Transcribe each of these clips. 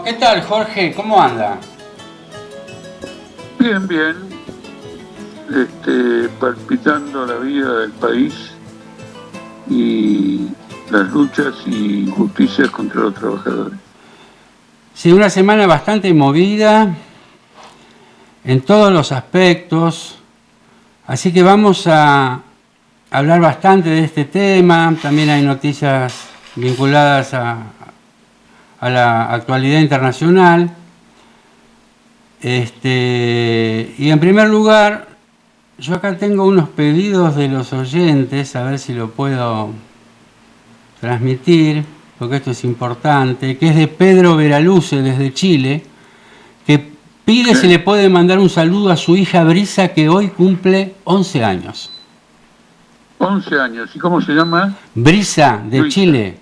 Bueno, ¿qué tal, Jorge? ¿Cómo anda? Bien, bien, palpitando la vida del país y las luchas y injusticias contra los trabajadores. Sí, una semana bastante movida en todos los aspectos, así que vamos a hablar bastante de este tema. También hay noticias vinculadas a la actualidad internacional. Y en primer lugar, yo acá tengo unos pedidos de los oyentes, a ver si lo puedo transmitir, porque esto es importante, que es de Pedro Veraluce desde Chile, que pide si Sí, le puede mandar un saludo a su hija Brisa, que hoy cumple 11 años. 11 años. ¿Y cómo se llama? Brisa de Luisa. Chile.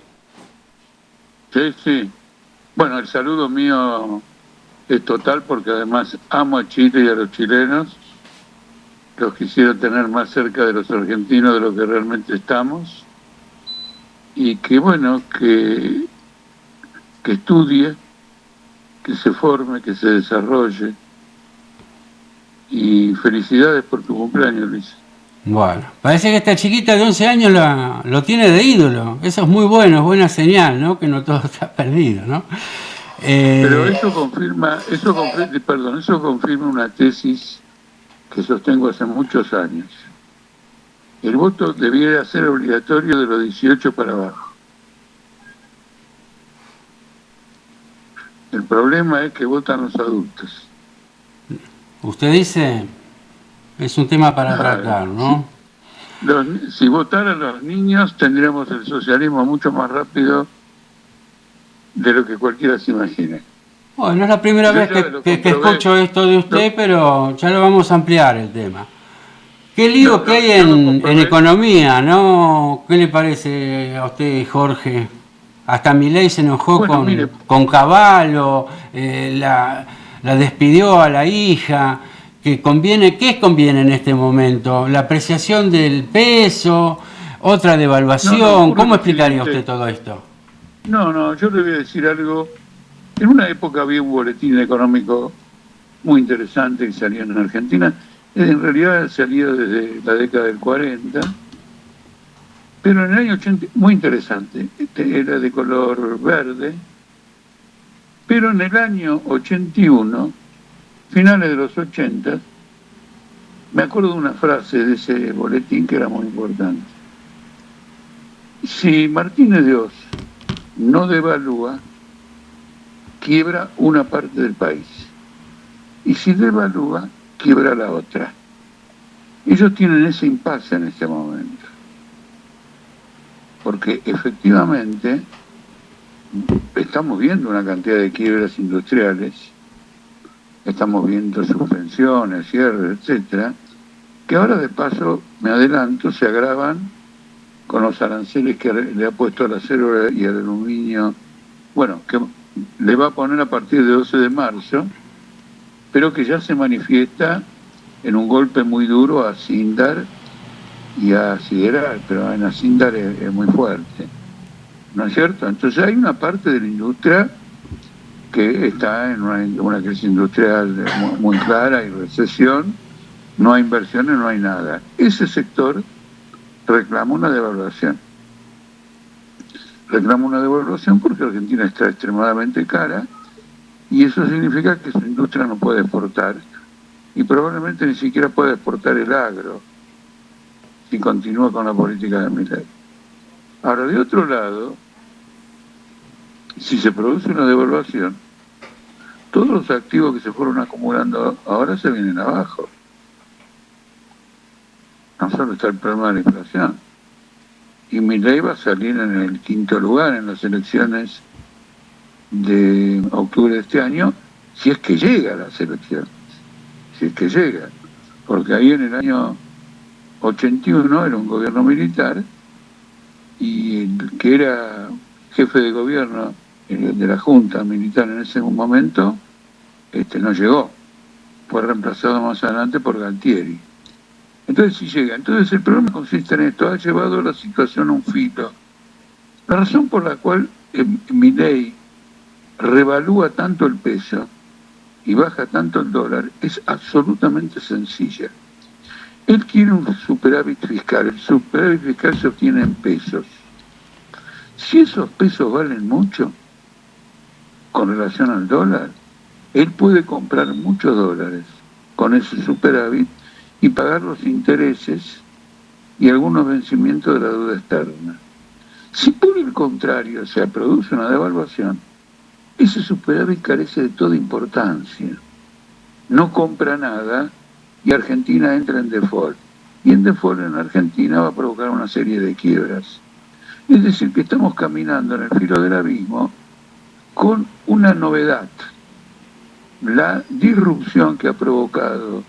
Sí, sí. Bueno, el saludo mío es total porque además amo a Chile y a los chilenos. Los quisiera tener más cerca de los argentinos de lo que realmente estamos. Y que bueno, que estudie, que se forme, que se desarrolle. Y felicidades por tu cumpleaños, Luis. Bueno, parece que esta chiquita de 11 años lo tiene de ídolo. Eso es muy bueno, es buena señal, ¿no? Que no todo está perdido, ¿no? Pero Eh, eso confirma una tesis que sostengo hace muchos años. El voto debiera ser obligatorio de los 18 para abajo. El problema es que votan los adultos. Usted dice, es un tema para Claro, tratar, ¿no? si votaran los niños tendríamos el socialismo mucho más rápido de lo que cualquiera se imagine. Bueno, no es la primera Yo vez ya lo que comprobé, escucho esto de usted, lo- pero ya lo vamos a ampliar el tema. Qué lío que hay yo lo en comprobé. economía, ¿no? ¿Qué le parece a usted, Jorge? Hasta Milei se enojó Bueno, mire, con Cavallo, la despidió a la hija, que conviene, ¿qué conviene en este momento? La apreciación del peso, otra no, devaluación, ocurre ¿cómo lo explicaría usted siguiente. todo esto? No, yo le voy a decir algo. En una época había un boletín económico muy interesante que salía en Argentina. En realidad salía desde la década del 40, pero en el año 80, muy interesante, era de color verde, pero en el año 81, finales de los 80, me acuerdo de una frase de ese boletín que era muy importante. Si Martínez de Oz no devalúa, quiebra una parte del país. Y si devalúa, quiebra la otra. Ellos tienen ese impasse en este momento, porque efectivamente estamos viendo una cantidad de quiebras industriales, estamos viendo suspensiones, cierres, etcétera, que ahora de paso, me adelanto, se agravan con los aranceles que le ha puesto al acero y al aluminio, bueno, que le va a poner a partir de 12 de marzo, pero que ya se manifiesta en un golpe muy duro a Sindar y a Sideral, pero en Asindar es muy fuerte, ¿no es cierto? Entonces hay una parte de la industria que está en una crisis industrial muy clara y recesión, no hay inversiones, no hay nada. Ese sector reclama una devaluación. Reclama una devaluación porque Argentina está extremadamente cara y eso significa que su industria no puede exportar y probablemente ni siquiera pueda exportar el agro si continúa con la política de Milei. Ahora, de otro lado, si se produce una devaluación, todos los activos que se fueron acumulando ahora se vienen abajo. No solo está el problema de la inflación. Y Milei va a salir en el quinto lugar en las elecciones de octubre de este año, si es que llega a las elecciones, si es que llega. Porque ahí en el año 81 era un gobierno militar y el que era jefe de gobierno de la Junta Militar en ese momento no llegó, fue reemplazado más adelante por Galtieri. Entonces sí llega. Entonces el problema consiste en esto, ha llevado la situación a un filo. La razón por la cual Milei revalúa tanto el peso y baja tanto el dólar es absolutamente sencilla. Él quiere un superávit fiscal. El superávit fiscal se obtiene en pesos. Si esos pesos valen mucho con relación al dólar, él puede comprar muchos dólares con ese superávit y pagar los intereses y algunos vencimientos de la deuda externa. Si por el contrario se produce una devaluación, ese superávit carece de toda importancia. No compra nada y Argentina entra en default. Y en default en Argentina va a provocar una serie de quiebras. Es decir, que estamos caminando en el filo del abismo con una novedad. La disrupción que ha provocado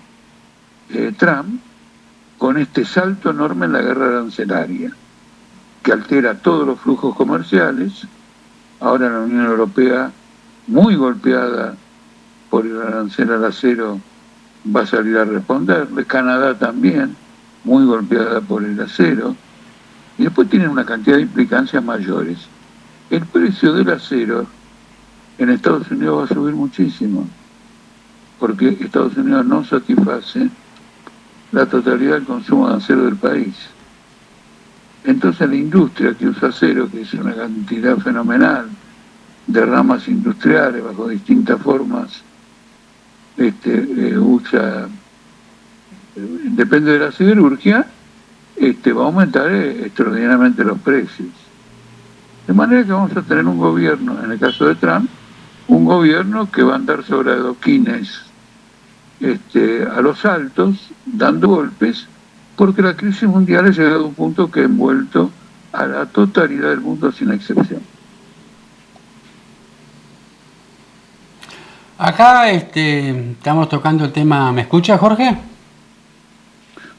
Trump con este salto enorme en la guerra arancelaria, que altera todos los flujos comerciales. Ahora la Unión Europea, muy golpeada por el arancel al acero, va a salir a responderle. Canadá también, muy golpeada por el acero. Y después tienen una cantidad de implicancias mayores. El precio del acero en Estados Unidos va a subir muchísimo, porque Estados Unidos no satisface la totalidad del consumo de acero del país. Entonces la industria que usa acero, que es una cantidad fenomenal de ramas industriales bajo distintas formas, usa, depende de la siderurgia, va a aumentar extraordinariamente los precios. De manera que vamos a tener un gobierno, en el caso de Trump, un gobierno que va a andar sobre adoquines a los altos, dando golpes, porque la crisis mundial ha llegado a un punto que ha envuelto a la totalidad del mundo sin excepción. Acá estamos tocando el tema. ¿Me escucha, Jorge?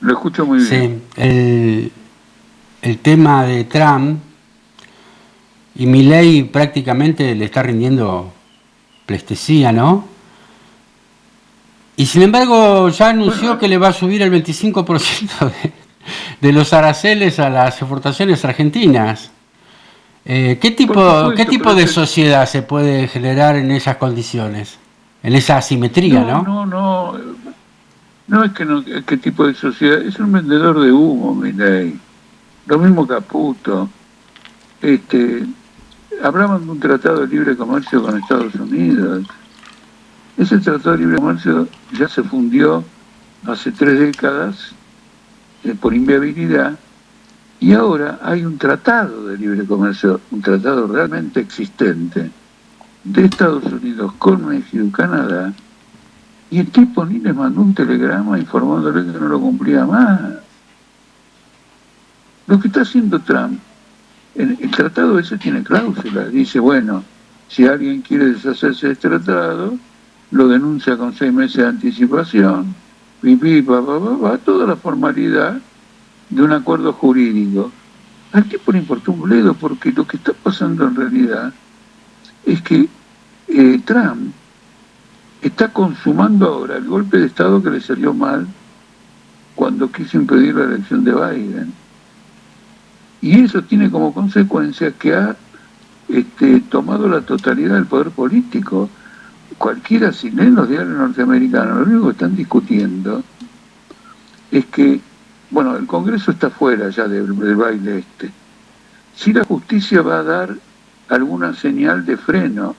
Lo escucho muy bien. Sí, el tema de Trump, y Milei prácticamente le está rindiendo pleitesía, ¿no? Y sin embargo ya anunció que le va a subir el 25% de los aranceles a las exportaciones argentinas. ¿Qué tipo de sociedad se puede generar en esas condiciones? En esa asimetría, ¿no? No es que no, qué tipo de sociedad. Es un vendedor de humo, Milei. Lo mismo Caputo. Hablaban de un tratado de libre comercio con Estados Unidos. Ese tratado de libre comercio ya se fundió hace 3 décadas por inviabilidad, y ahora hay un tratado de libre comercio, un tratado realmente existente, de Estados Unidos con México y Canadá, y el tipo ni le mandó un telegrama informándole que no lo cumplía más. Lo que está haciendo Trump, el tratado ese tiene cláusulas, dice, bueno, si alguien quiere deshacerse del tratado, lo denuncia con 6 meses de anticipación, toda la formalidad de un acuerdo jurídico. Al tipo le importó un bledo, porque lo que está pasando en realidad es que Trump está consumando ahora el golpe de Estado que le salió mal cuando quiso impedir la elección de Biden. Y eso tiene como consecuencia que ha tomado la totalidad del poder político. Cualquiera, si leen los diarios norteamericanos, lo único que están discutiendo es que, bueno, el Congreso está fuera ya del baile si la justicia va a dar alguna señal de freno,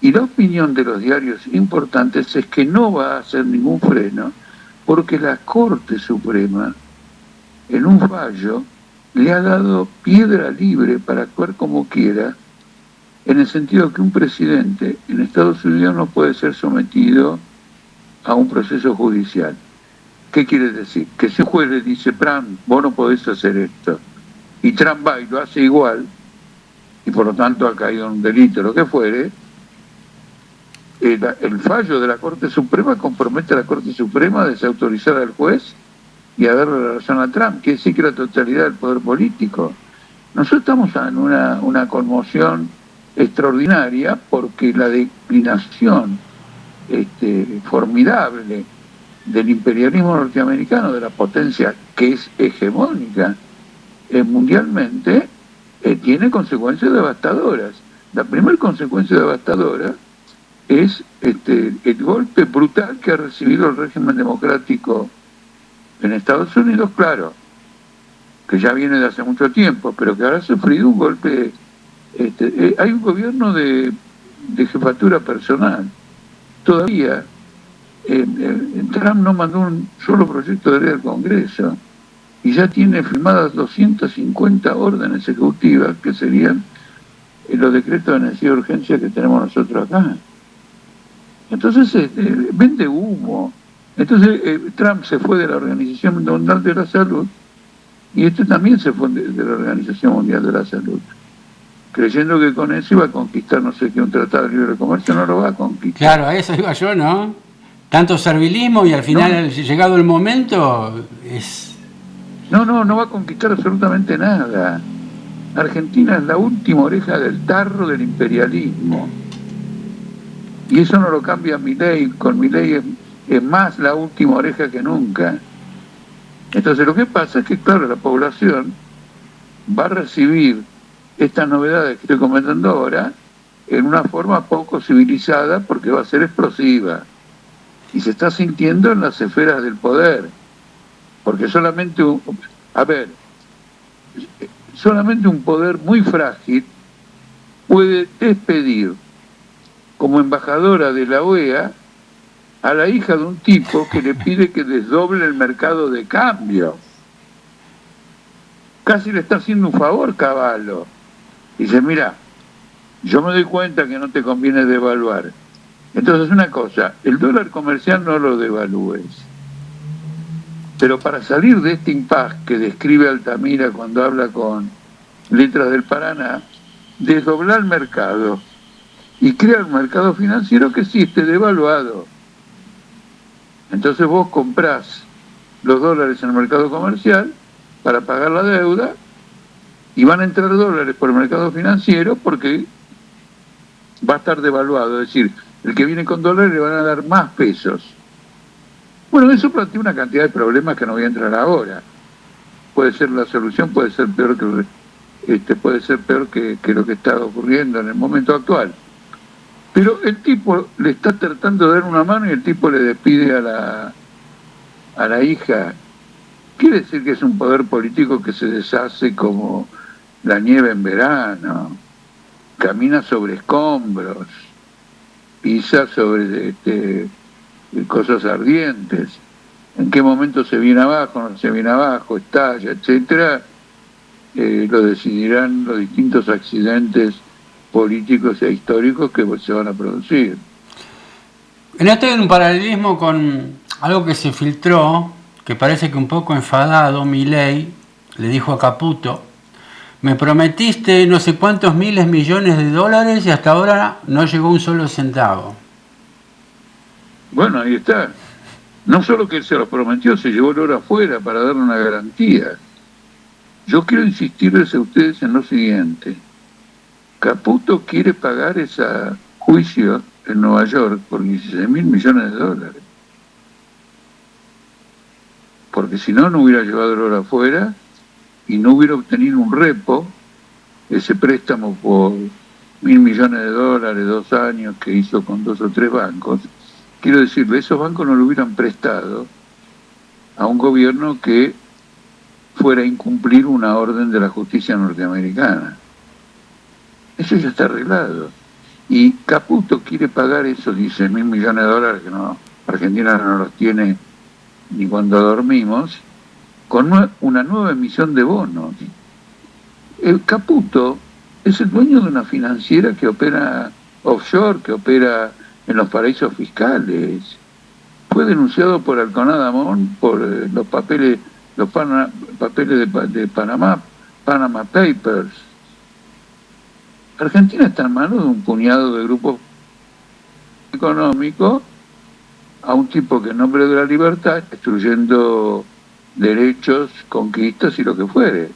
y la opinión de los diarios importantes es que no va a hacer ningún freno, porque la Corte Suprema, en un fallo, le ha dado piedra libre para actuar como quiera, en el sentido que un presidente en Estados Unidos no puede ser sometido a un proceso judicial. ¿Qué quiere decir? Que si un juez le dice, Trump, vos no podés hacer esto, y Trump va y lo hace igual, y por lo tanto ha caído en un delito, lo que fuere, el fallo de la Corte Suprema compromete a la Corte Suprema a desautorizar al juez y a darle la razón a Trump. Quiere decir que la totalidad del poder político. Nosotros estamos en una conmoción extraordinaria, porque la declinación formidable del imperialismo norteamericano, de la potencia que es hegemónica mundialmente, tiene consecuencias devastadoras. La primera consecuencia devastadora es el golpe brutal que ha recibido el régimen democrático en Estados Unidos, claro, que ya viene de hace mucho tiempo, pero que ahora ha sufrido un golpe. Hay un gobierno de jefatura personal. Todavía Trump no mandó un solo proyecto de ley al Congreso y ya tiene firmadas 250 órdenes ejecutivas que serían los decretos de necesidad de urgencia que tenemos nosotros acá. Entonces vende humo. Entonces Trump se fue de la Organización Mundial de la Salud y también se fue de la Organización Mundial de la Salud, creyendo que con eso iba a conquistar no sé qué, un tratado de libre comercio. No lo va a conquistar. Claro, a eso iba yo, ¿no? Tanto servilismo y al final, llegado el momento, es... No va a conquistar absolutamente nada. Argentina es la última oreja del tarro del imperialismo. Y eso no lo cambia Milei. Con Milei es más la última oreja que nunca. Entonces lo que pasa es que, claro, la población va a recibir estas novedades que estoy comentando ahora en una forma poco civilizada, porque va a ser explosiva. Y se está sintiendo en las esferas del poder. Porque solamente un poder muy frágil puede despedir como embajadora de la OEA a la hija de un tipo que le pide que desdoble el mercado de cambio. Casi le está haciendo un favor Cavallo. Dice, mira, yo me doy cuenta que no te conviene devaluar. Entonces una cosa, el dólar comercial no lo devalúes. Pero para salir de este impasse que describe Altamira cuando habla con Letras del Paraná, desdoblar el mercado y crear un mercado financiero que sí esté devaluado. Entonces vos comprás los dólares en el mercado comercial para pagar la deuda y van a entrar dólares por el mercado financiero porque va a estar devaluado. Es decir, el que viene con dólares le van a dar más pesos. Bueno, eso plantea una cantidad de problemas que no voy a entrar ahora. Puede ser la solución, puede ser peor que lo que está ocurriendo en el momento actual. Pero el tipo le está tratando de dar una mano y el tipo le despide a la hija. Quiere decir que es un poder político que se deshace como la nieve en verano, camina sobre escombros, pisa sobre cosas ardientes. En qué momento se viene abajo, no se viene abajo, estalla, etcétera, lo decidirán los distintos accidentes políticos e históricos que se van a producir. En esto hay un paralelismo con algo que se filtró, que parece que un poco enfadado, Milei le dijo a Caputo: me prometiste no sé cuántos miles millones de dólares y hasta ahora no llegó un solo centavo. Bueno, ahí está. No solo que él se lo prometió, se llevó el oro afuera para darle una garantía. Yo quiero insistirles a ustedes en lo siguiente. Caputo quiere pagar ese juicio en Nueva York por 16.000 millones de dólares. Porque si no, no hubiera llevado el oro afuera y no hubiera obtenido un repo, ese préstamo por 1.000 millones de dólares, 2 años, que hizo con 2 o 3 bancos. Quiero decirle, esos bancos no lo hubieran prestado a un gobierno que fuera a incumplir una orden de la justicia norteamericana. Eso ya está arreglado. Y Caputo quiere pagar esos 16.000 millones de dólares, que no, Argentina no los tiene ni cuando dormimos, con una nueva emisión de bonos. El Caputo es el dueño de una financiera que opera offshore, que opera en los paraísos fiscales. Fue denunciado por Alconada Amón por los papeles de Panamá, Panama Papers. Argentina está en manos de un puñado de grupos económicos, a un tipo que en nombre de la libertad está destruyendo derechos, conquistas y lo que fuere.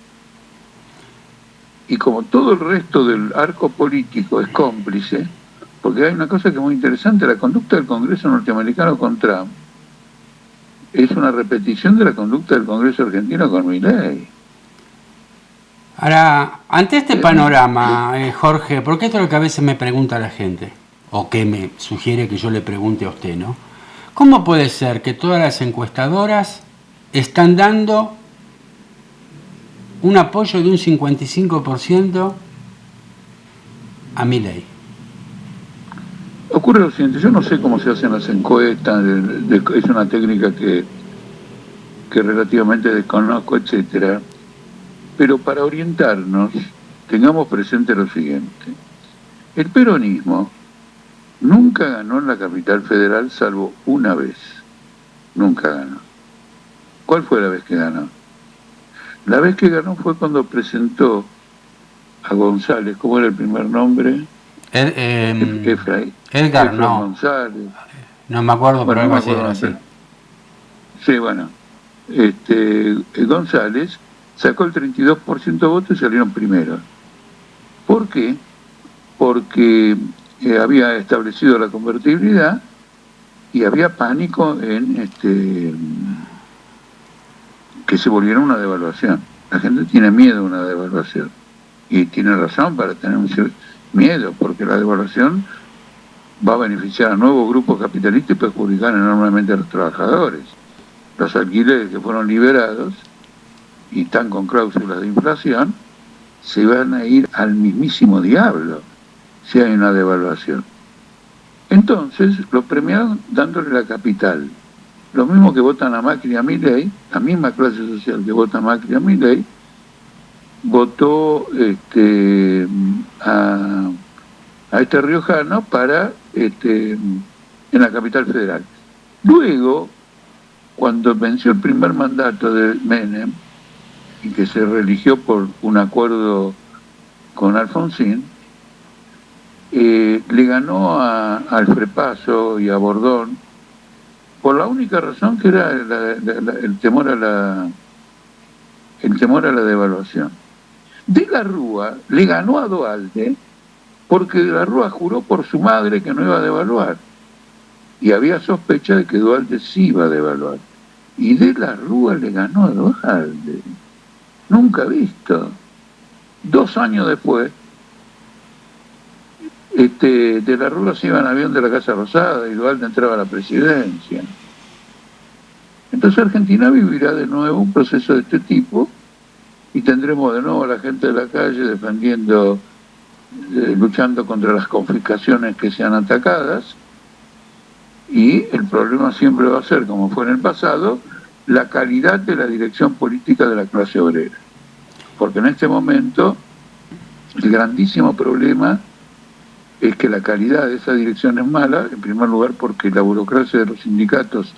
Y como todo el resto del arco político es cómplice, porque hay una cosa que es muy interesante, la conducta del Congreso norteamericano con Trump es una repetición de la conducta del Congreso argentino con Milei. Ahora, ante este panorama, Jorge, porque esto es lo que a veces me pregunta la gente, o que me sugiere que yo le pregunte a usted, ¿no? ¿Cómo puede ser que todas las encuestadoras están dando un apoyo de un 55% a Milei? Ocurre lo siguiente, yo no sé cómo se hacen las encuestas, es una técnica que relativamente desconozco, etcétera, pero para orientarnos tengamos presente lo siguiente. El peronismo nunca ganó en la capital federal salvo una vez. Nunca ganó. ¿Cuál fue la vez que ganó? La vez que ganó fue cuando presentó a González, ¿cómo era el primer nombre? Edgar, no. González. No me acuerdo, pero algo así era así. Sí, bueno. González sacó el 32% de votos y salieron primeros. ¿Por qué? Porque había establecido la convertibilidad y había pánico en que se volviera una devaluación. La gente tiene miedo a una devaluación y tiene razón para tener miedo, porque la devaluación va a beneficiar a nuevos grupos capitalistas y perjudicar enormemente a los trabajadores. Los alquileres que fueron liberados y están con cláusulas de inflación se van a ir al mismísimo diablo si hay una devaluación. Entonces lo premiaron dándole la capital. Lo mismo que votan a Macri y a Milei, la misma clase social que vota a Macri y a Milei, votó a este riojano para en la capital federal. Luego, cuando venció el primer mandato de Menem y que se reeligió por un acuerdo con Alfonsín, le ganó al Frepaso y a Bordón por la única razón que era el temor a la devaluación. De la Rúa le ganó a Duhalde porque De la Rúa juró por su madre que no iba a devaluar y había sospecha de que Duhalde sí iba a devaluar. Y De la Rúa le ganó a Duhalde. Nunca visto. 2 años después, De la Rúa se iba en avión de la Casa Rosada y Duhalde entraba a la presidencia. Entonces Argentina vivirá de nuevo un proceso de este tipo y tendremos de nuevo a la gente de la calle defendiendo, luchando contra las confiscaciones que sean atacadas, y el problema siempre va a ser, como fue en el pasado, la calidad de la dirección política de la clase obrera. Porque en este momento el grandísimo problema es que la calidad de esa dirección es mala, en primer lugar porque la burocracia de los sindicatos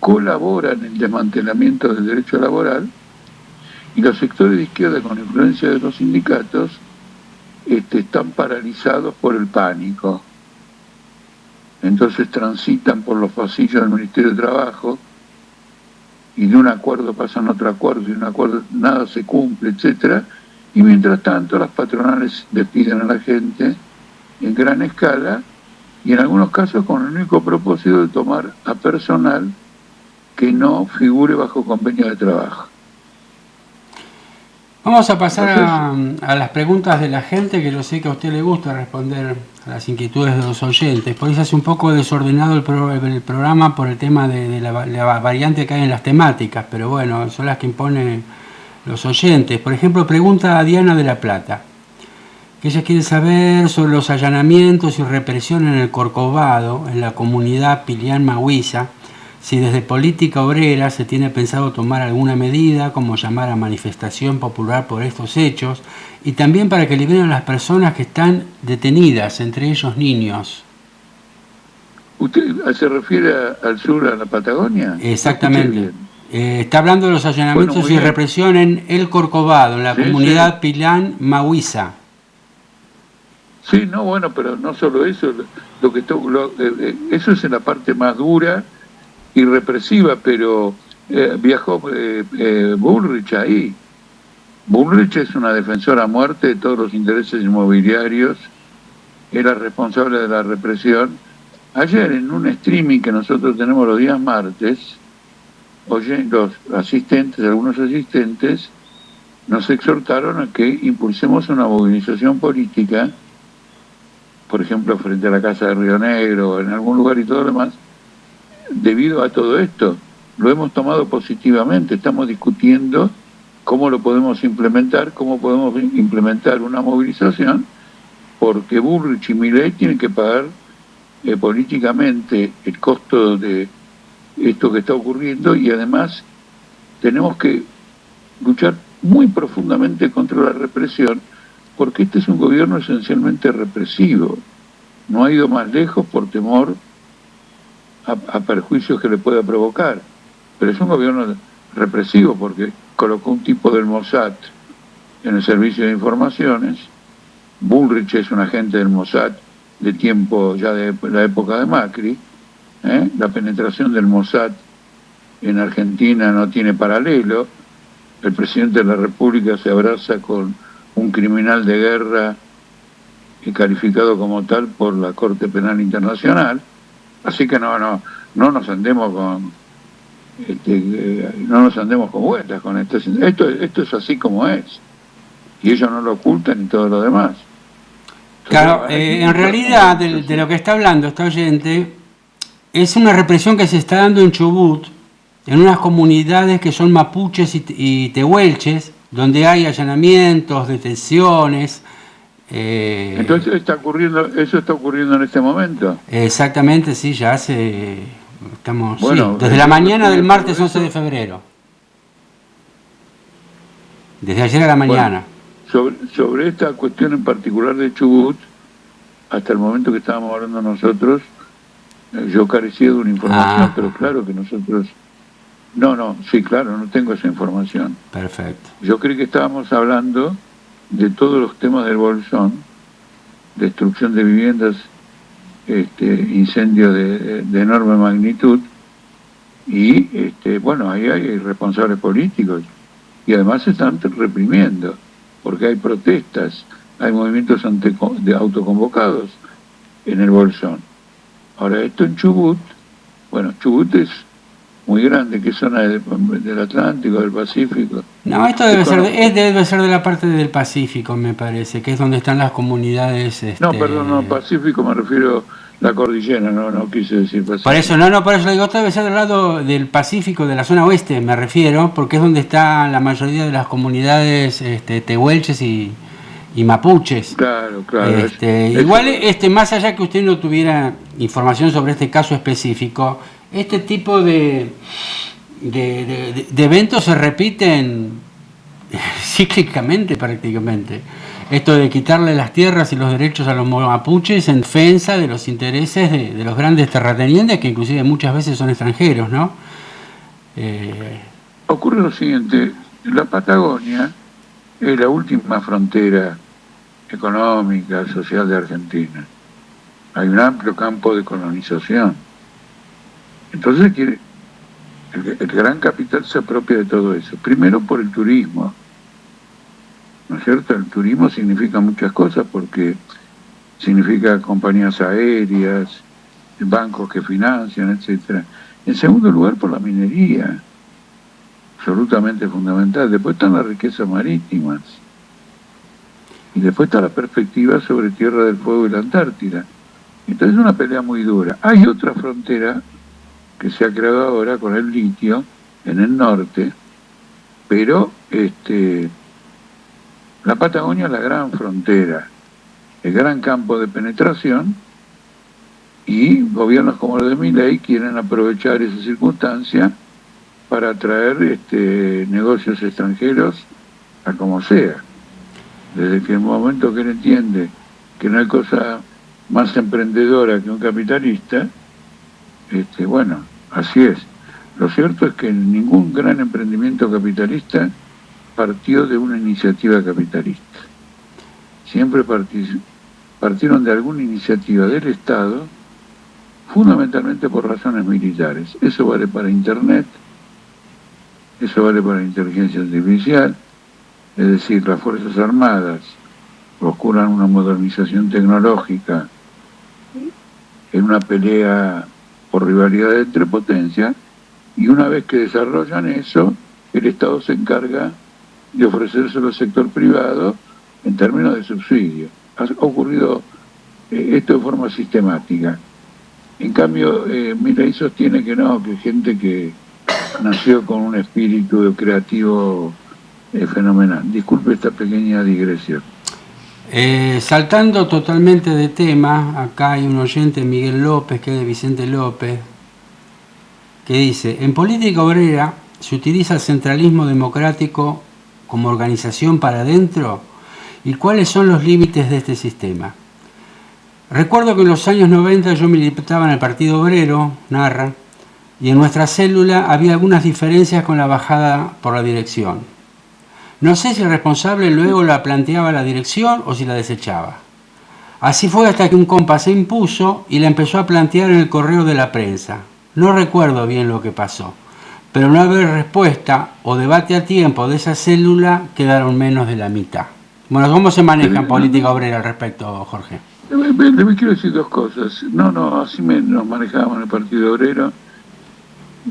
colabora en el desmantelamiento del derecho laboral, y los sectores de izquierda con influencia de los sindicatos están paralizados por el pánico. Entonces transitan por los pasillos del Ministerio de Trabajo y de un acuerdo pasan a otro acuerdo y de un acuerdo nada se cumple, etcétera, y mientras tanto las patronales despiden a la gente en gran escala y en algunos casos con el único propósito de tomar a personal que no figure bajo convenio de trabajo. Vamos a pasar a las preguntas de la gente, que yo sé que a usted le gusta responder a las inquietudes de los oyentes. Por eso hace un poco desordenado el programa por el tema de la variante que hay en las temáticas, pero bueno, son las que imponen los oyentes. Por ejemplo, pregunta a Diana de la Plata, que ella quiere saber sobre los allanamientos y represión en el Corcovado, en la comunidad Pilián Mahuiza, si desde Política Obrera se tiene pensado tomar alguna medida, como llamar a manifestación popular por estos hechos, y también para que liberen a las personas que están detenidas, entre ellos niños. ¿Usted se refiere al sur, a la Patagonia? Exactamente. Está hablando de los allanamientos y represión en El Corcovado, en la comunidad Pilián Mahuiza. Sí, no, bueno, pero no solo eso, eso es en la parte más dura y represiva, pero viajó Bullrich ahí. Bullrich es una defensora a muerte de todos los intereses inmobiliarios, era responsable de la represión. Ayer en un streaming que nosotros tenemos los días martes, los asistentes, algunos asistentes, nos exhortaron a que impulsemos una movilización política, por ejemplo, frente a la Casa de Río Negro, o en algún lugar y todo lo demás, debido a todo esto. Lo hemos tomado positivamente, estamos discutiendo cómo lo podemos implementar, cómo podemos implementar una movilización, porque Bullrich y Milei tienen que pagar políticamente el costo de esto que está ocurriendo, y además tenemos que luchar muy profundamente contra la represión, porque este es un gobierno esencialmente represivo. No ha ido más lejos por temor a perjuicios que le pueda provocar, pero es un gobierno represivo porque colocó un tipo del Mossad en el servicio de informaciones. Bullrich es un agente del Mossad de tiempo ya de la época de Macri. La penetración del Mossad en Argentina no tiene paralelo. El presidente de la República se abraza con un criminal de guerra y calificado como tal por la Corte Penal Internacional. Así que no nos andemos con no nos andemos con vueltas con esto. Esto es así como es, y ellos no lo ocultan y todo lo demás. Entonces, claro, en realidad de lo que está hablando esta oyente es una represión que se está dando en Chubut, en unas comunidades que son mapuches y tehuelches, donde hay allanamientos, detenciones. Entonces eso está ocurriendo en este momento. Exactamente, sí, ya estamos Bueno, desde la mañana del martes 11 de febrero. Desde ayer a la mañana. Bueno, sobre esta cuestión en particular de Chubut, hasta el momento que estábamos hablando nosotros, yo carecía de una información, pero claro que nosotros... Sí, claro, no tengo esa información. Perfecto. Yo creí que estábamos hablando de todos los temas del Bolsón, destrucción de viviendas, incendio de enorme magnitud, y ahí hay responsables políticos, y además se están reprimiendo, porque hay protestas, hay movimientos de autoconvocados en el Bolsón. Ahora, esto en Chubut, Chubut es muy grande, que es zona del Atlántico, del Pacífico. No, esto debe ser de la parte del Pacífico, me parece, que es donde están las comunidades... No, Pacífico me refiero a la cordillera, no quise decir Pacífico. Por eso digo, esto debe ser del lado del Pacífico, de la zona oeste, me refiero, porque es donde están la mayoría de las comunidades tehuelches y mapuches. Claro. Igual, más allá que usted no tuviera información sobre este caso específico, este tipo de eventos se repiten cíclicamente prácticamente. Esto de quitarle las tierras y los derechos a los mapuches en defensa de los intereses de los grandes terratenientes, que inclusive muchas veces son extranjeros, ¿no? Ocurre lo siguiente: la Patagonia es la última frontera económica, social de Argentina. Hay un amplio campo de colonización. Entonces el gran capital se apropia de todo eso. Primero por el turismo, ¿no es cierto? El turismo significa muchas cosas, porque significa compañías aéreas, bancos que financian, etcétera. En segundo lugar, por la minería, absolutamente fundamental. Después están las riquezas marítimas. Y después está la perspectiva sobre Tierra del Fuego y la Antártida. Entonces es una pelea muy dura. Hay otra frontera que se ha creado ahora con el litio en el norte, pero la Patagonia es la gran frontera, el gran campo de penetración, y gobiernos como el de Milei quieren aprovechar esa circunstancia para atraer negocios extranjeros a como sea. Desde que el momento que él entiende que no hay cosa más emprendedora que un capitalista, así es. Lo cierto es que ningún gran emprendimiento capitalista partió de una iniciativa capitalista. Siempre partieron de alguna iniciativa del Estado, fundamentalmente por razones militares. Eso vale para Internet, eso vale para la inteligencia artificial, es decir, las Fuerzas Armadas procuran una modernización tecnológica en una pelea por rivalidad entre potencias, y una vez que desarrollan eso, el Estado se encarga y ofrecérselo al sector privado en términos de subsidio. Ha ocurrido esto de forma sistemática. En cambio, Milei sostiene que no, que gente que nació con un espíritu creativo fenomenal. Disculpe esta pequeña digresión. Saltando totalmente de tema, acá hay un oyente, Miguel López, que es de Vicente López, que dice: en política obrera se utiliza el centralismo democrático como organización para adentro, ¿y cuáles son los límites de este sistema? Recuerdo que en los años 90 yo militaba en el Partido Obrero, narra, y en nuestra célula había algunas diferencias con la bajada por la dirección. No sé si el responsable luego la planteaba la dirección o si la desechaba. Así fue hasta que un compa se impuso y la empezó a plantear en el correo de la prensa. No recuerdo bien lo que pasó, pero no haber respuesta o debate a tiempo de esa célula quedaron menos de la mitad. Bueno, ¿cómo se maneja en política obrera al respecto, Jorge? Le quiero decir dos cosas. No, así nos manejábamos en el Partido Obrero.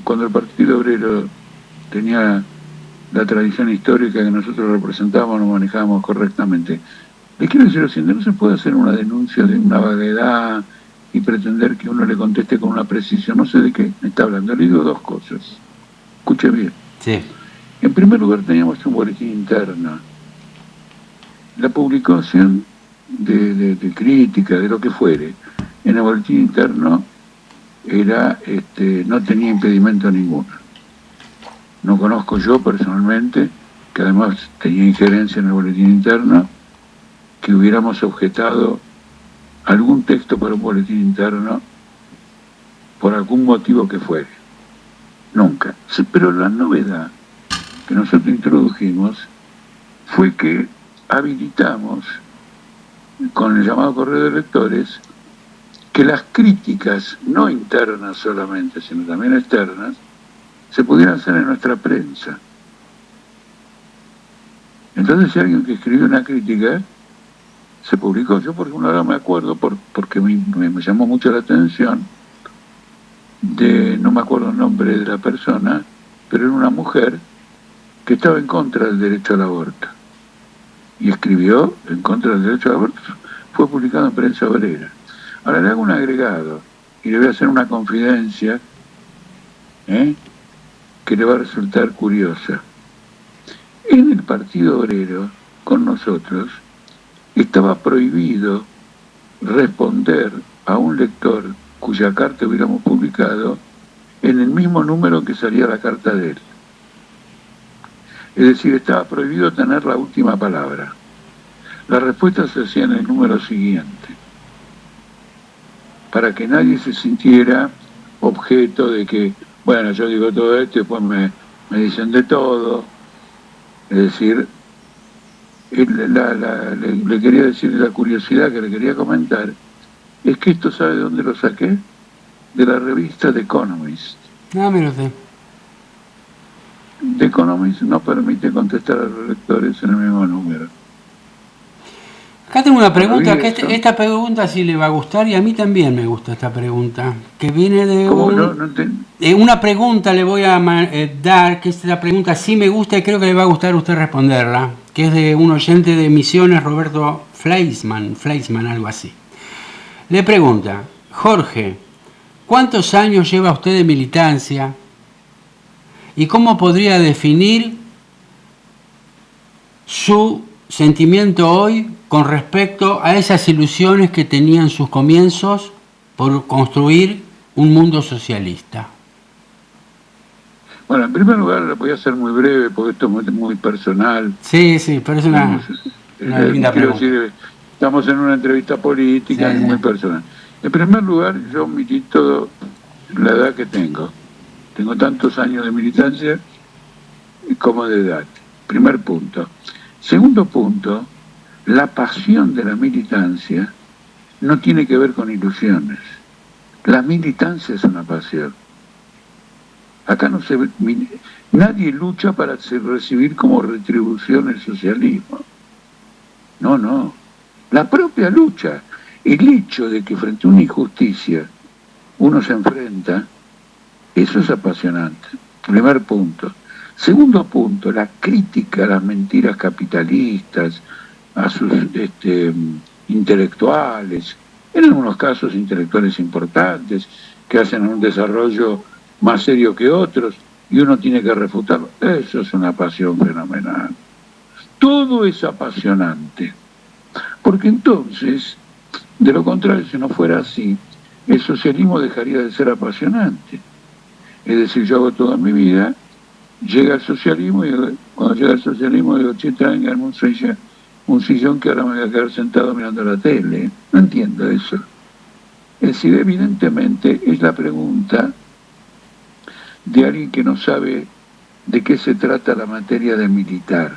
Cuando el Partido Obrero tenía la tradición histórica que nosotros representábamos, nos manejábamos correctamente. Le quiero decir lo siguiente: no se puede hacer una denuncia de una vaguedad y pretender que uno le conteste con una precisión. No sé de qué me está hablando. Le digo dos cosas. Escuche bien. Sí. En primer lugar, teníamos un boletín interno. La publicación de crítica, de lo que fuere, en el boletín interno era no tenía impedimento ninguno. No conozco yo personalmente, que además tenía injerencia en el boletín interno, que hubiéramos objetado algún texto para un boletín interno por algún motivo que fuere. Nunca. Pero la novedad que nosotros introdujimos fue que habilitamos, con el llamado correo de lectores, que las críticas, no internas solamente, sino también externas, se pudieran hacer en nuestra prensa. Entonces, si alguien que escribió una crítica, se publicó. Yo, por ejemplo, ahora me acuerdo, porque me llamó mucho la atención, no me acuerdo el nombre de la persona, pero era una mujer que estaba en contra del derecho al aborto. Y escribió en contra del derecho al aborto. Fue publicado en Prensa Obrera. Ahora le hago un agregado y le voy a hacer una confidencia que le va a resultar curiosa. En el Partido Obrero, con nosotros, estaba prohibido responder a un lector cuya carta hubiéramos publicado en el mismo número que salía la carta de él. Es decir, estaba prohibido tener la última palabra. La respuesta se hacía en el número siguiente, para que nadie se sintiera objeto de que, bueno, yo digo todo esto y después me dicen de todo. Es decir, le quería decir, la curiosidad que le quería comentar es que esto, ¿sabe de dónde lo saqué? De la revista The Economist. Ah, mira usted. The Economist no permite contestar a los lectores en el mismo número. Acá tengo una pregunta, que esta pregunta sí le va a gustar, y a mí también me gusta esta pregunta, que viene de una pregunta le voy a dar, que esta pregunta sí me gusta y creo que le va a gustar a usted responderla, que es de un oyente de Misiones, Roberto Fleisman, algo así. Le pregunta: Jorge, ¿cuántos años lleva usted de militancia? ¿Y cómo podría definir su sentimiento hoy con respecto a esas ilusiones que tenían sus comienzos por construir un mundo socialista? Bueno, en primer lugar, lo voy a hacer muy breve porque esto es muy personal. Sí, pero es una linda pregunta. Quiero decir, estamos en una entrevista política, sí, muy personal. En primer lugar, yo milito la edad que tengo. Tengo tantos años de militancia como de edad. Primer punto. Segundo punto, la pasión de la militancia no tiene que ver con ilusiones. La militancia es una pasión. Acá nadie lucha para recibir como retribución el socialismo. No. La propia lucha, el hecho de que frente a una injusticia uno se enfrenta, eso es apasionante. Primer punto. Segundo punto, la crítica a las mentiras capitalistas, a sus intelectuales, en algunos casos intelectuales importantes, que hacen un desarrollo más serio que otros, y uno tiene que refutarlo. Eso es una pasión fenomenal. Todo es apasionante. Porque entonces, de lo contrario, si no fuera así, el socialismo dejaría de ser apasionante. Es decir, yo hago toda mi vida, llega el socialismo, y cuando llega el socialismo digo, che, traigan un sillón que ahora me voy a quedar sentado mirando la tele. No entiendo eso. Es decir, evidentemente es la pregunta de alguien que no sabe de qué se trata la materia de militar.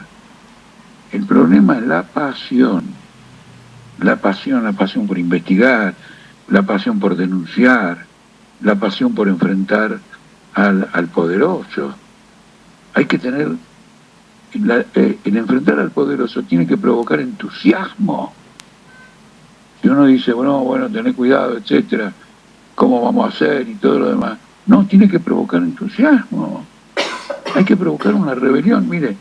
El problema es la pasión por investigar, la pasión por denunciar, la pasión por enfrentar al poderoso. Hay que tener, el enfrentar al poderoso tiene que provocar entusiasmo. Si uno dice, bueno, tené cuidado, etcétera, ¿cómo vamos a hacer? Y todo lo demás. No, tiene que provocar entusiasmo. Hay que provocar una rebelión. Mire,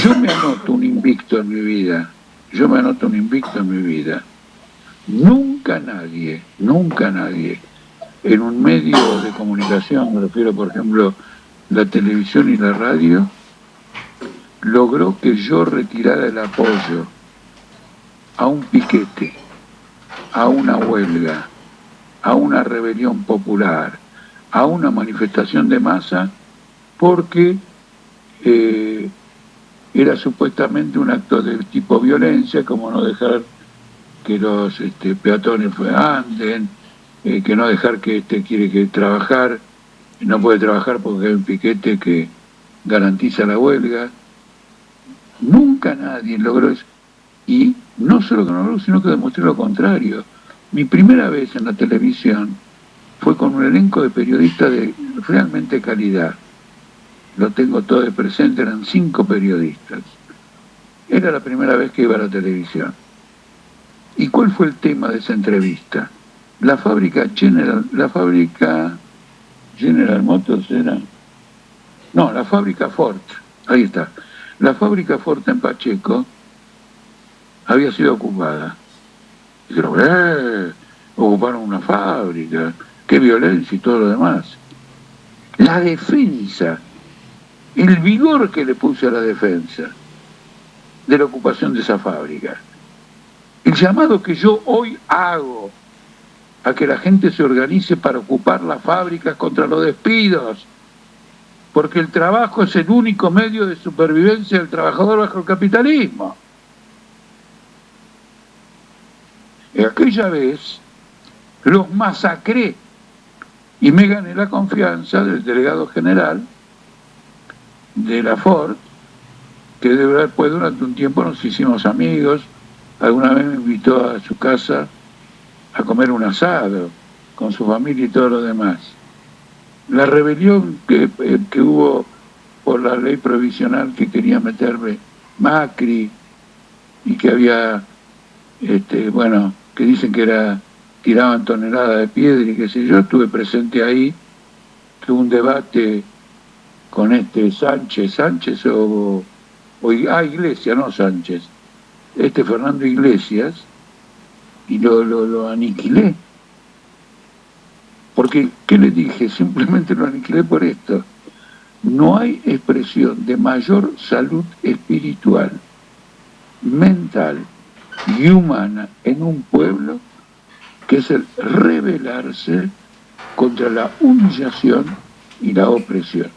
yo me anoto un invicto en mi vida. Nunca nadie, en un medio de comunicación, me refiero por ejemplo la televisión y la radio, logró que yo retirara el apoyo a un piquete, a una huelga, a una rebelión popular, a una manifestación de masa, porque era supuestamente un acto de tipo violencia, como no dejar que los peatones anden, que no dejar que quiere que trabajar, no puede trabajar porque hay un piquete que garantiza la huelga. Nunca nadie logró eso. Y no solo que no logró, sino que demostró lo contrario. Mi primera vez en la televisión fue con un elenco de periodistas de realmente calidad. Lo tengo todo de presente, eran 5 periodistas. Era la primera vez que iba a la televisión. ¿Y cuál fue el tema de esa entrevista? La fábrica General Motors era... No, la fábrica Ford, ahí está. La fábrica Ford en Pacheco había sido ocupada. Dijeron, ocuparon una fábrica, qué violencia y todo lo demás. La defensa, el vigor que le puse a la defensa de la ocupación de esa fábrica. El llamado que yo hoy hago a que la gente se organice para ocupar las fábricas contra los despidos, porque el trabajo es el único medio de supervivencia del trabajador bajo el capitalismo. Y aquella vez los masacré y me gané la confianza del delegado general de la Ford, que después durante un tiempo nos hicimos amigos. Alguna vez me invitó a su casa a comer un asado con su familia y todo lo demás. La rebelión que hubo por la ley provisional que quería meterme Macri y que había, que dicen que tiraban toneladas de piedra y qué sé yo, estuve presente ahí, tuve un debate con Sánchez o Iglesias, no Sánchez, Fernando Iglesias, y lo aniquilé. Porque, ¿qué le dije? Simplemente lo aniquilé por esto. No hay expresión de mayor salud espiritual, mental y humana en un pueblo que es el rebelarse contra la humillación y la opresión.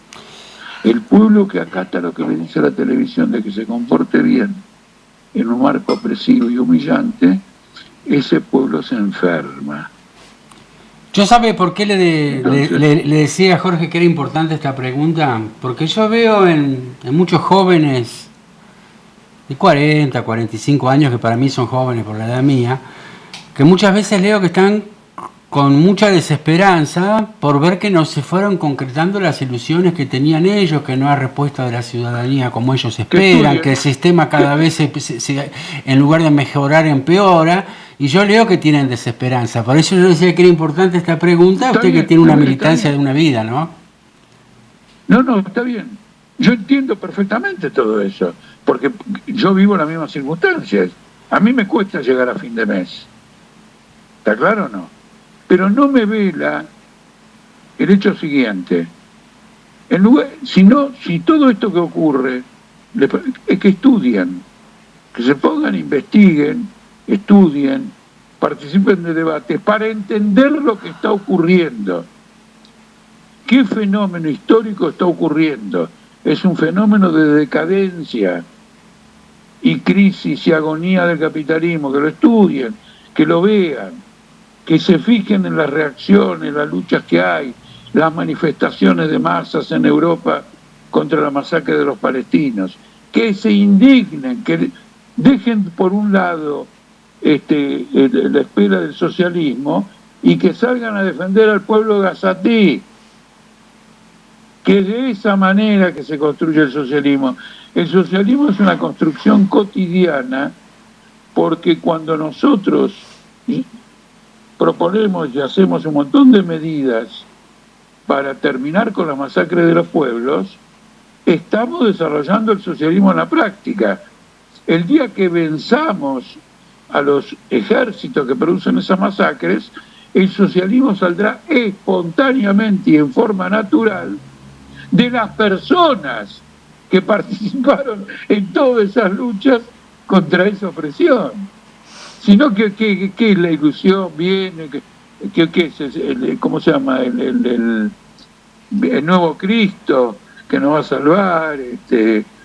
El pueblo que acata lo que le dice la televisión de que se comporte bien en un marco opresivo y humillante, ese pueblo se enferma. ¿Yo sabe por qué le decía a Jorge que era importante esta pregunta? Porque yo veo en muchos jóvenes de 40, 45 años, que para mí son jóvenes por la edad mía, que muchas veces leo que están con mucha desesperanza por ver que no se fueron concretando las ilusiones que tenían ellos, que no hay respuesta de la ciudadanía como ellos esperan, que el sistema cada vez en lugar de mejorar empeora, y yo leo que tienen desesperanza. Por eso yo decía que era importante esta pregunta, usted que tiene una militancia de una vida, ¿no? No, está bien. Yo entiendo perfectamente todo eso, porque yo vivo las mismas circunstancias. A mí me cuesta llegar a fin de mes. ¿Está claro o no? Pero no me vela el hecho siguiente. En lugar, si todo esto que ocurre es que estudien, que se pongan, investiguen, estudien, participen de debates para entender lo que está ocurriendo. ¿Qué fenómeno histórico está ocurriendo? Es un fenómeno de decadencia y crisis y agonía del capitalismo. Que lo estudien, que lo vean, que se fijen en las reacciones, las luchas que hay, las manifestaciones de masas en Europa contra la masacre de los palestinos, que se indignen, que dejen por un lado la espera del socialismo y que salgan a defender al pueblo gazatí, que de esa manera que se construye el socialismo. El socialismo es una construcción cotidiana, porque cuando nosotros proponemos y hacemos un montón de medidas para terminar con la masacre de los pueblos, estamos desarrollando el socialismo en la práctica. El día que venzamos a los ejércitos que producen esas masacres, el socialismo saldrá espontáneamente y en forma natural de las personas que participaron en todas esas luchas contra esa opresión. Sino que es la ilusión, viene, que es ¿cómo se llama? El nuevo Cristo que nos va a salvar,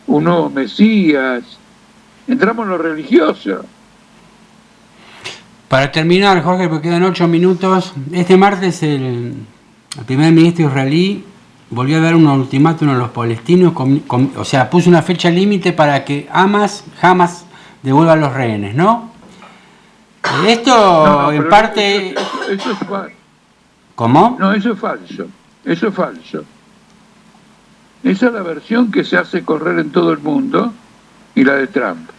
un nuevo Mesías. Entramos en lo religioso. Para terminar, Jorge, porque quedan 8 minutos, este martes el primer ministro israelí volvió a dar un ultimátum a los palestinos, o sea, puso una fecha límite para que Hamas devuelva a los rehenes, ¿no? Esto en parte... Eso es falso. ¿Cómo? No, eso es falso. Eso es falso. Esa es la versión que se hace correr en todo el mundo y la de Trump.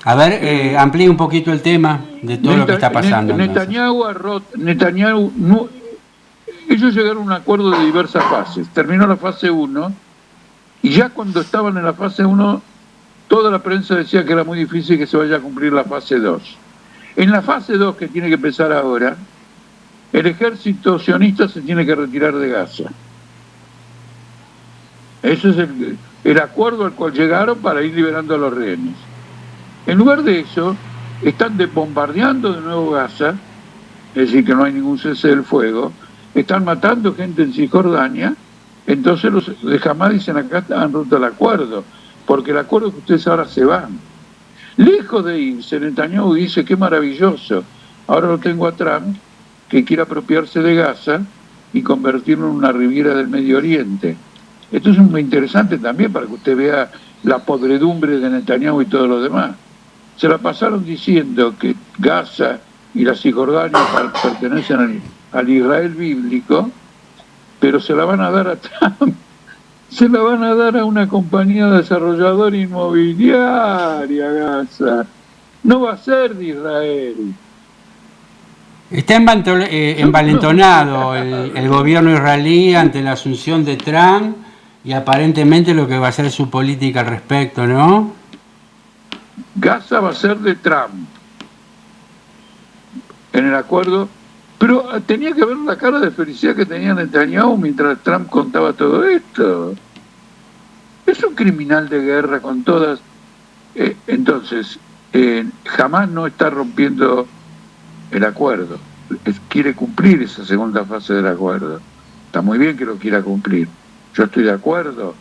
A ver, amplíe un poquito el tema de todo lo que está pasando. Netanyahu ellos llegaron a un acuerdo de diversas fases. Terminó la fase 1 y ya cuando estaban en la fase 1 toda la prensa decía que era muy difícil que se vaya a cumplir la fase 2. En la fase 2, que tiene que empezar ahora, el ejército sionista se tiene que retirar de Gaza. Ese es el acuerdo al cual llegaron para ir liberando a los rehenes. En lugar de eso, están bombardeando de nuevo Gaza, es decir, que no hay ningún cese del fuego, están matando gente en Cisjordania, entonces los de Hamás dicen acá han roto el acuerdo, porque el acuerdo es que ustedes ahora se van. Lejos de irse, Netanyahu dice, qué maravilloso, ahora lo tengo a Trump, que quiere apropiarse de Gaza y convertirlo en una riviera del Medio Oriente. Esto es muy interesante también para que usted vea la podredumbre de Netanyahu y todo lo demás. Se la pasaron diciendo que Gaza y la Cisjordania pertenecen al Israel bíblico, pero se la van a dar a Trump, se la van a dar a una compañía desarrolladora inmobiliaria, Gaza. No va a ser de Israel. Está envalentonado el gobierno israelí ante la asunción de Trump y aparentemente lo que va a ser su política al respecto, ¿no? Gaza va a ser de Trump en el acuerdo, pero tenía que ver la cara de felicidad que tenía Netanyahu mientras Trump contaba todo esto. Es un criminal de guerra con todas. Entonces, jamás no está rompiendo el acuerdo. Quiere cumplir esa segunda fase del acuerdo. Está muy bien que lo quiera cumplir. Yo estoy de acuerdo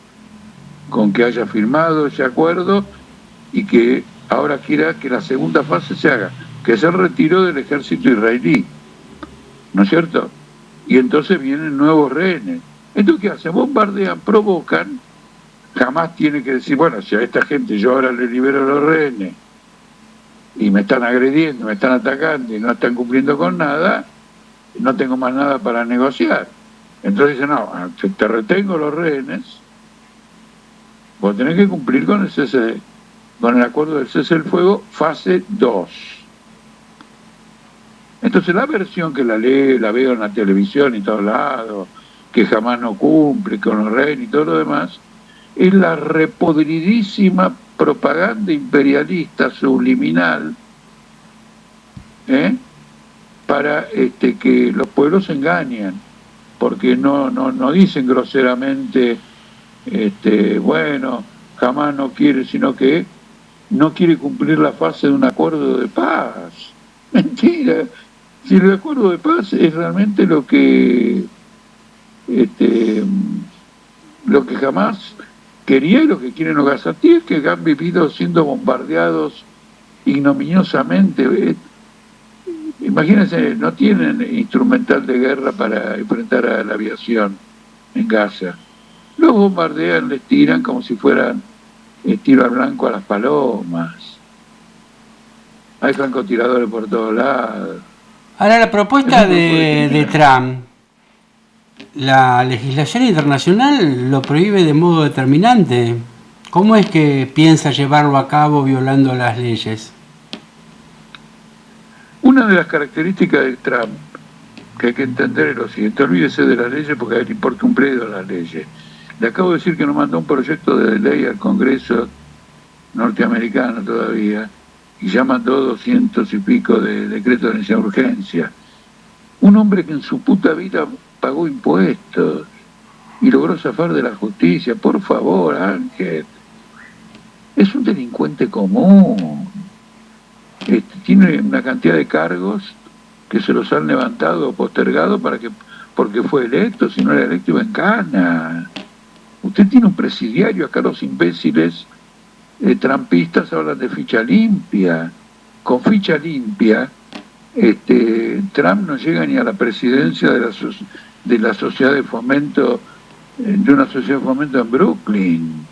con que haya firmado ese acuerdo y que ahora quiera que la segunda fase se haga, que es el retiro del ejército israelí, ¿no es cierto? Y entonces vienen nuevos rehenes. Entonces, ¿qué hacen? Bombardean, provocan. Jamás tiene que decir, bueno, si a esta gente yo ahora le libero los rehenes y me están agrediendo, me están atacando y no están cumpliendo con nada, no tengo más nada para negociar. Entonces dicen, no, te retengo los rehenes, vos tenés que cumplir con el acuerdo del cese del fuego, fase 2. Entonces la versión que la veo en la televisión y todos lados, que jamás no cumple con los rehenes y todo lo demás, es la repodridísima propaganda imperialista subliminal, para que los pueblos se engañan, porque no dicen groseramente, bueno, jamás no quiere, sino que no quiere cumplir la fase de un acuerdo de paz. Mentira. Si el acuerdo de paz es realmente lo que jamás quería y lo que quieren los gazatíes, que han vivido siendo bombardeados ignominiosamente. Imagínense, no tienen instrumental de guerra para enfrentar a la aviación en Gaza. Los bombardean, les tiran como si fueran tiro al blanco a las palomas. Hay francotiradores por todos lados. Ahora, la propuesta de Trump, la legislación internacional lo prohíbe de modo determinante. ¿Cómo es que piensa llevarlo a cabo violando las leyes? Una de las características de Trump que hay que entender es lo siguiente: olvídese de las leyes porque a él le importa un bledo las leyes. Le acabo de decir que nos mandó un proyecto de ley al Congreso norteamericano todavía, y ya mandó 200 y pico de decretos de necesidad de urgencia. Un hombre que en su puta vida pagó impuestos y logró zafar de la justicia. Por favor, Ángel. Es un delincuente común. Tiene una cantidad de cargos que se los han levantado o postergado porque fue electo. Si no era electo iba en cana. Usted tiene un presidiario. Acá los imbéciles trampistas hablan de ficha limpia. Con ficha limpia Trump no llega ni a la presidencia de la sociedad de fomento, de una sociedad de fomento en Brooklyn.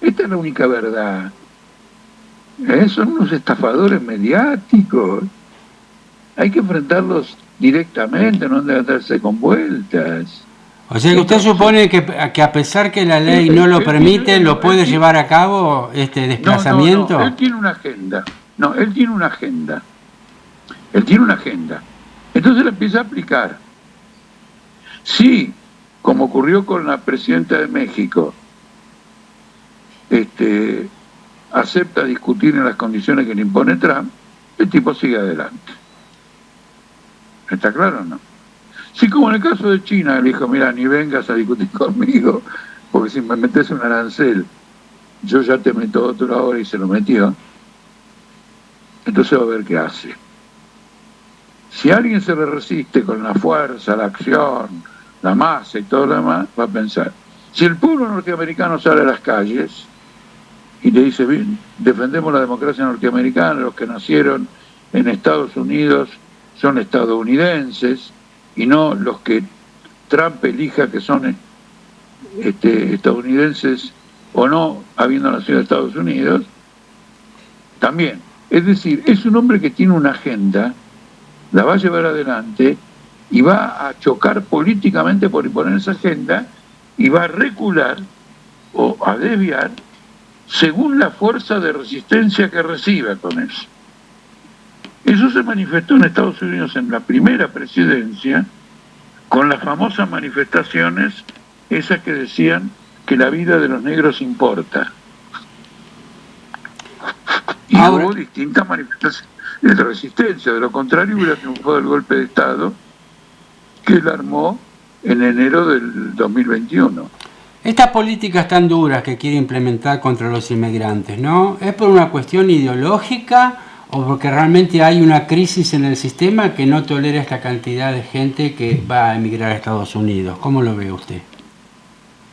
Esta es la única verdad. Son unos estafadores mediáticos. Hay que enfrentarlos directamente, no deben darse con vueltas. O sea que usted supone que a pesar que la ley no lo permite, lo puede llevar a cabo este desplazamiento. No, él tiene una agenda. Él tiene una agenda. Él tiene una agenda. Entonces la empieza a aplicar. Sí, como ocurrió con la presidenta de México, acepta discutir en las condiciones que le impone Trump, el tipo sigue adelante. ¿Está claro o no? Sí, como en el caso de China, le dijo, mira, ni vengas a discutir conmigo, porque si me metes un arancel, yo ya te meto otro ahora, y se lo metió. Entonces va a ver qué hace. Si alguien se le resiste con la fuerza, la acción, la masa y todo lo demás, va a pensar. Si el pueblo norteamericano sale a las calles y le dice, bien, defendemos la democracia norteamericana, los que nacieron en Estados Unidos son estadounidenses, y no los que Trump elija que son estadounidenses o no, habiendo nacido en Estados Unidos, también. Es decir, es un hombre que tiene una agenda, la va a llevar adelante y va a chocar políticamente por imponer esa agenda, y va a recular o a desviar según la fuerza de resistencia que reciba con eso. Eso se manifestó en Estados Unidos en la primera presidencia, con las famosas manifestaciones esas que decían que la vida de los negros importa. Y hubo distintas manifestaciones de resistencia. De lo contrario hubiera triunfado el golpe de Estado que él armó en enero del 2021. Estas políticas tan duras que quiere implementar contra los inmigrantes, ¿no? ¿Es por una cuestión ideológica o porque realmente hay una crisis en el sistema que no tolera esta cantidad de gente que va a emigrar a Estados Unidos? ¿Cómo lo ve usted?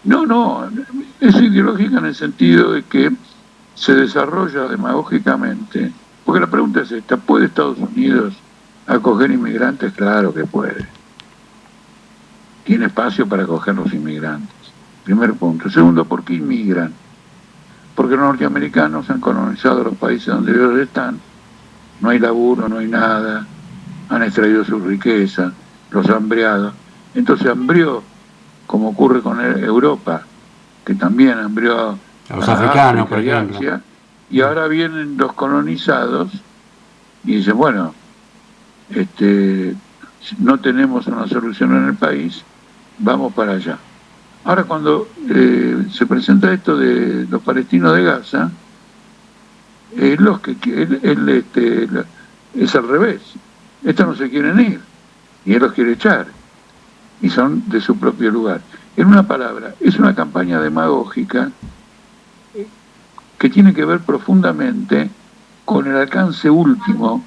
No, es ideológica en el sentido de que se desarrolla demagógicamente. Porque la pregunta es esta: ¿puede Estados Unidos acoger inmigrantes? Claro que puede. Tiene espacio para acoger los inmigrantes. Primer punto. Segundo, ¿por qué inmigran? Porque los norteamericanos han colonizado los países donde ellos están. No hay laburo, no hay nada. Han extraído su riqueza, los han hambriado. Entonces hambrió, como ocurre con Europa, que también hambrió a los africanos, por ejemplo. Asia, y ahora vienen los colonizados y dicen, bueno, no tenemos una solución en el país, vamos para allá. Ahora, cuando se presenta esto de los palestinos de Gaza, es al revés. Estos no se quieren ir y él los quiere echar y son de su propio lugar. En una palabra, es una campaña demagógica que tiene que ver profundamente con el alcance último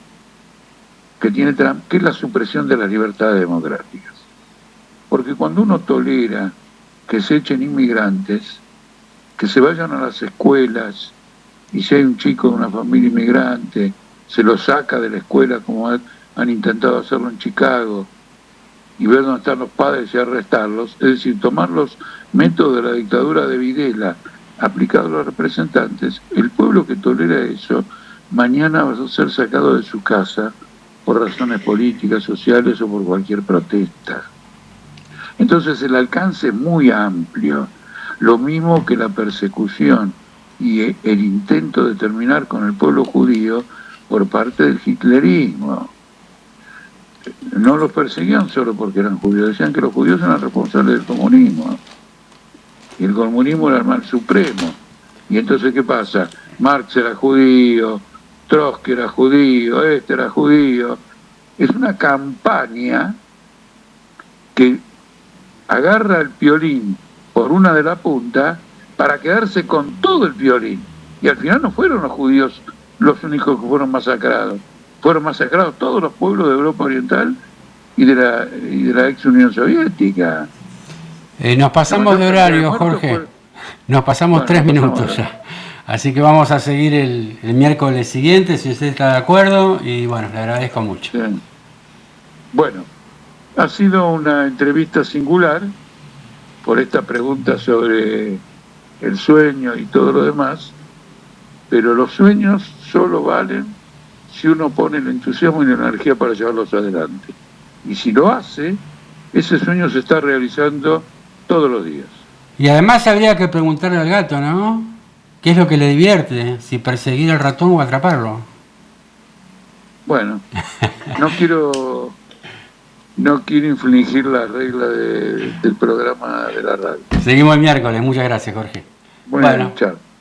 que tiene Trump, que es la supresión de las libertades democráticas. Porque cuando uno tolera que se echen inmigrantes, que se vayan a las escuelas, y si hay un chico de una familia inmigrante, se lo saca de la escuela como han intentado hacerlo en Chicago, y ver dónde están los padres y arrestarlos, es decir, tomar los métodos de la dictadura de Videla aplicados a los representantes, el pueblo que tolera eso, mañana va a ser sacado de su casa por razones políticas, sociales o por cualquier protesta. Entonces el alcance es muy amplio, lo mismo que la persecución y el intento de terminar con el pueblo judío por parte del hitlerismo. No los perseguían solo porque eran judíos, decían que los judíos eran responsables del comunismo. Y el comunismo era el mal supremo. Y entonces, ¿qué pasa? Marx era judío, Trotsky era judío, este era judío. Es una campaña que agarra el piolín por una de la punta para quedarse con todo el piolín. Y al final no fueron los judíos los únicos que fueron masacrados. Fueron masacrados todos los pueblos de Europa Oriental y de la ex Unión Soviética. Nos pasamos de horario, Jorge. Nos pasamos 3 minutos ya. Así que vamos a seguir el miércoles siguiente, si usted está de acuerdo. Y bueno, le agradezco mucho. Sí. Bueno, ha sido una entrevista singular por esta pregunta sobre el sueño y todo lo demás, pero los sueños solo valen si uno pone el entusiasmo y la energía para llevarlos adelante. Y si lo hace, ese sueño se está realizando todos los días. Y además habría que preguntarle al gato, ¿no? ¿Qué es lo que le divierte? Si perseguir al ratón o atraparlo. Bueno, no quiero infligir la regla del programa de la radio. Seguimos el miércoles. Muchas gracias, Jorge. Bueno, chao.